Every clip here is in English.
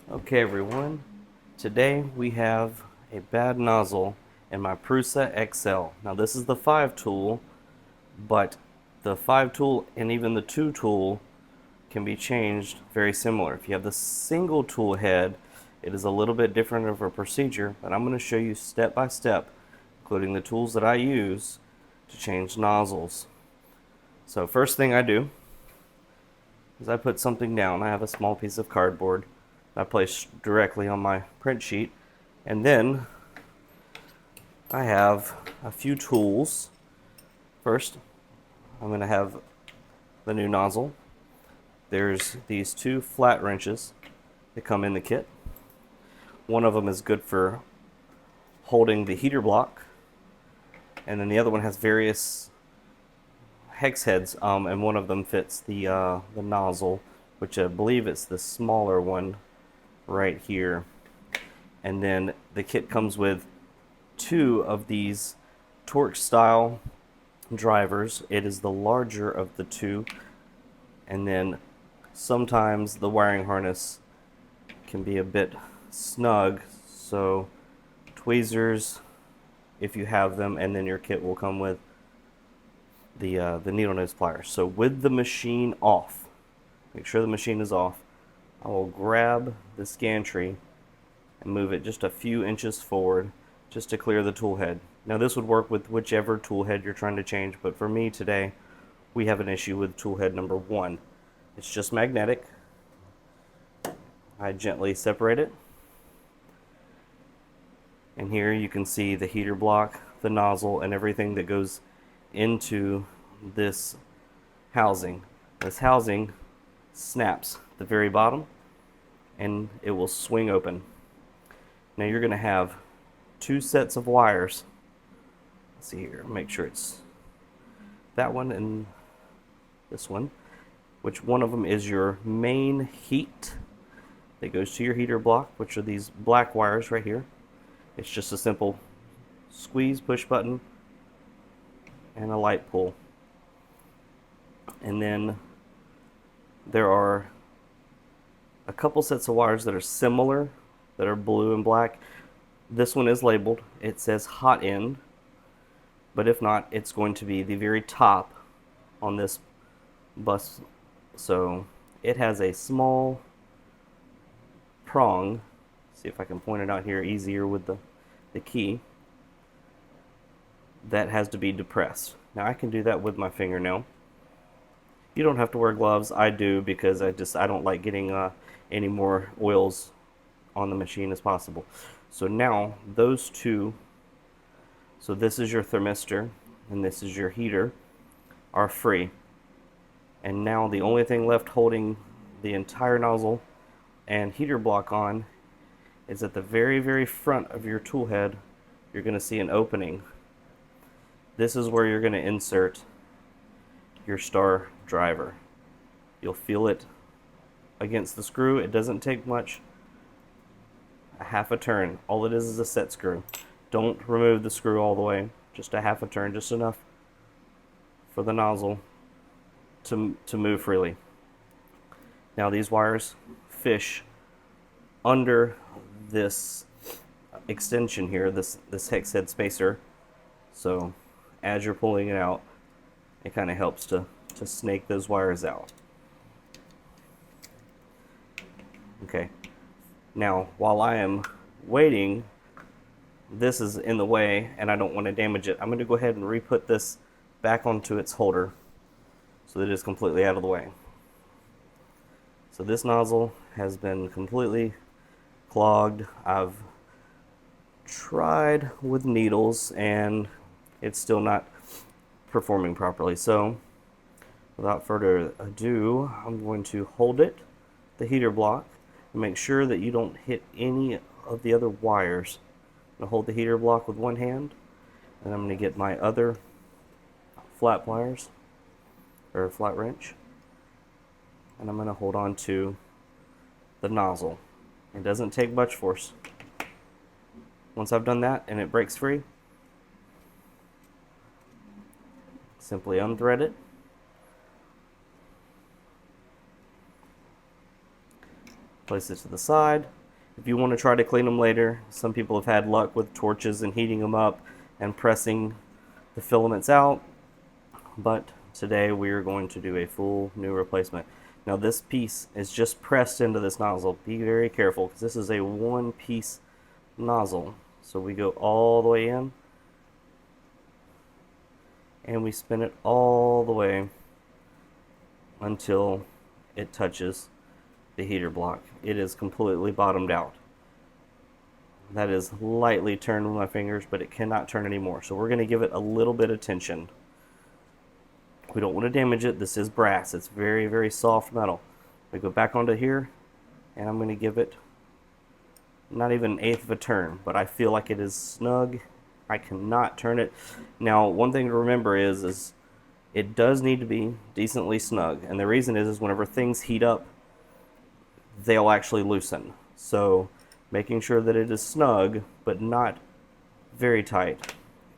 Okay everyone, today we have a bad nozzle in my Prusa XL. Now this is the 5 tool, but the 5 tool and even the 2 tool can be changed very similar. If you have the single tool head, it is a little bit different of a procedure, but I'm going to show you step by step, including the tools that I use to change nozzles. So first thing I do is I put something down. I have a small piece of cardboard I place directly on my print sheet, and then I have a few tools. First, I'm going to have the new nozzle. There's these 2 flat wrenches that come in the kit. One of them is good for holding the heater block, and then the other one has various hex heads, and one of them fits the nozzle, which I believe it's the smaller one right here. And then the kit comes with 2 of these torque style drivers. It is the larger of the 2, and then sometimes the wiring harness can be a bit snug, so tweezers if you have them, and then your kit will come with the needle nose pliers. So with the machine off, make sure the machine is off, I will grab the gantry and move it just a few inches forward just to clear the tool head. Now this would work with whichever tool head you're trying to change, but for me today we have an issue with tool head number 1. It's just magnetic. I gently separate it, and here you can see the heater block, the nozzle, and everything that goes into this housing. This housing snaps at the very bottom and it will swing open. Now you're going to have 2 sets of wires. Let's see here, make sure it's that one and this one. Which one of them is your main heat that goes to your heater block, which are these black wires right here. It's just a simple squeeze push button and a light pull. And then there are a couple sets of wires that are similar, that are blue and black. This one is labeled. It says hot end, but if not, it's going to be the very top on this bus. So it has a small prong. See if I can point it out here easier with the key. That has to be depressed. Now I can do that with my fingernail. You don't have to wear gloves. I do because I don't like getting any more oils on the machine as possible. So now those 2, so this is your thermistor and this is your heater, are free. And now the only thing left holding the entire nozzle and heater block on is at the very, very front of your tool head. You're going to see an opening. This is where you're going to insert your star driver. You'll feel it against the screw. It doesn't take much, a half a turn. All it is a set screw. Don't remove the screw all the way, just a half a turn, just enough for the nozzle to move freely. Now these wires fish under this extension here, this hex head spacer, so as you're pulling it out, it kind of helps to snake those wires out. Okay, now while I am waiting, this is in the way and I don't want to damage it. I'm going to go ahead and re-put this back onto its holder so that it is completely out of the way. So this nozzle has been completely clogged. I've tried with needles and it's still not performing properly. So without further ado, I'm going to hold it, the heater block, and make sure that you don't hit any of the other wires. I'm going to hold the heater block with one hand, and I'm going to get my other flat pliers, or flat wrench, and I'm going to hold on to the nozzle. It doesn't take much force. Once I've done that and it breaks free, simply unthread it, Place it to the side. If you want to try to clean them later, some people have had luck with torches and heating them up and pressing the filaments out, but today we are going to do a full new replacement. Now this piece is just pressed into this nozzle. Be very careful because this is a one-piece nozzle. So we go all the way in and we spin it all the way until it touches the heater block. It is completely bottomed out. That is lightly turned with my fingers, but it cannot turn anymore. So we're going to give it a little bit of tension. We don't want to damage it. This is brass. It's very, very soft metal. We go back onto here, and I'm going to give it not even an eighth of a turn, but I feel like it is snug. I cannot turn it. Now, one thing to remember is it does need to be decently snug, and the reason is whenever things heat up, they'll actually loosen. So making sure that it is snug but not very tight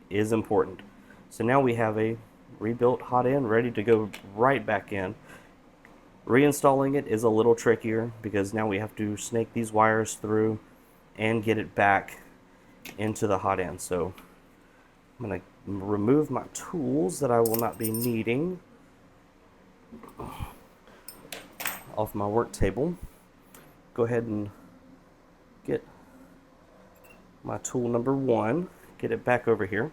is important. So now we have a rebuilt hot end ready to go right back in. Reinstalling it is a little trickier because now we have to snake these wires through and get it back into the hot end. So I'm going to remove my tools that I will not be needing off my work table. Go ahead and get my tool number 1, get it back over here.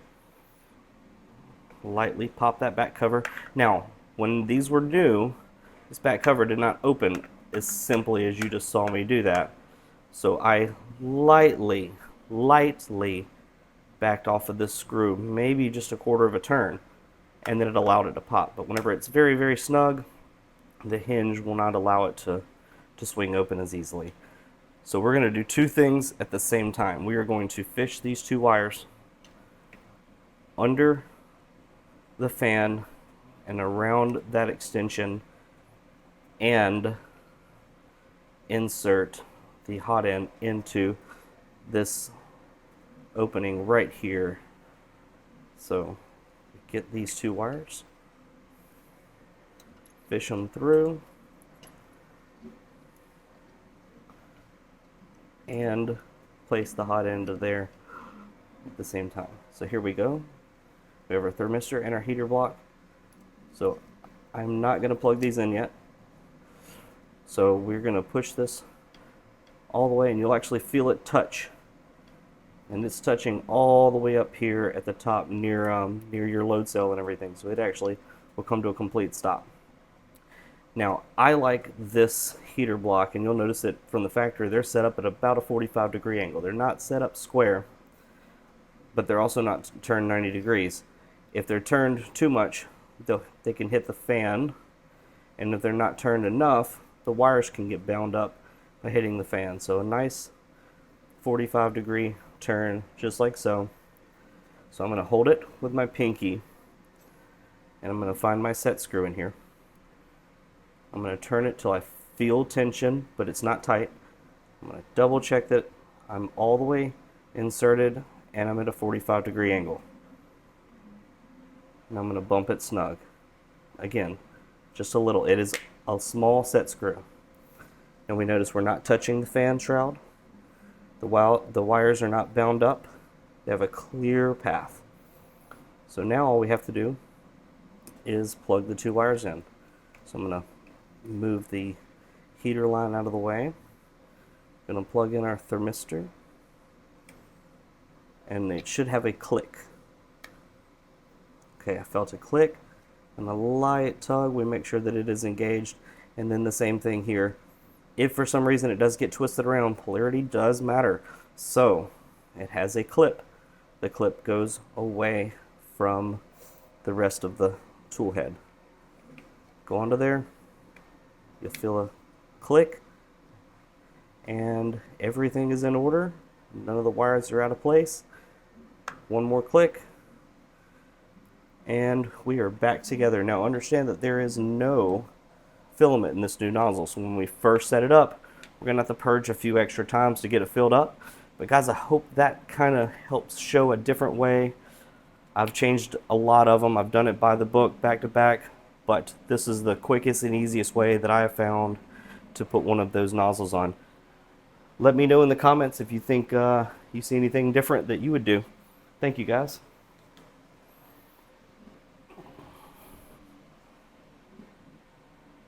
Lightly pop that back cover. Now, when these were new, this back cover did not open as simply as you just saw me do that. So I lightly backed off of this screw, maybe just a quarter of a turn, and then it allowed it to pop. But whenever it's very, very snug, the hinge will not allow it to swing open as easily. So we're going to do two things at the same time. We are going to fish these two wires under the fan and around that extension and insert the hot end into this opening right here. So get these two wires, fish them through, and place the hot end there at the same time. So here we go. We have our thermistor and our heater block. So I'm not going to plug these in yet. So we're going to push this all the way, and you'll actually feel it touch. And it's touching all the way up here at the top near your load cell and everything. So it actually will come to a complete stop. Now, I like this heater block, and you'll notice that from the factory they're set up at about a 45-degree angle. They're not set up square, but they're also not turned 90 degrees. If they're turned too much, they can hit the fan, and if they're not turned enough, the wires can get bound up by hitting the fan. So a nice 45-degree turn, just like so. So I'm going to hold it with my pinky, and I'm going to find my set screw in here. I'm going to turn it till I feel tension, but it's not tight. I'm going to double check that I'm all the way inserted and I'm at a 45-degree angle. And I'm going to bump it snug. Again, just a little. It is a small set screw. And we notice we're not touching the fan shroud. The wires are not bound up. They have a clear path. So now all we have to do is plug the two wires in. So I'm going to move the heater line out of the way. I'm going to plug in our thermistor, and it should have a click. Okay, I felt a click and a light tug. We make sure that it is engaged, and then the same thing here. If for some reason it does get twisted around, polarity does matter. So it has a clip. The clip goes away from the rest of the tool head. Go onto there. You'll feel a click, and everything is in order. None of the wires are out of place. One more click, and we are back together. Now understand that there is no filament in this new nozzle, so when we first set it up, we're going to have to purge a few extra times to get it filled up. But guys, I hope that kind of helps show a different way. I've changed a lot of them. I've done it by the book, back to back. But this is the quickest and easiest way that I have found to put one of those nozzles on. Let me know in the comments if you think you see anything different that you would do. Thank you, guys.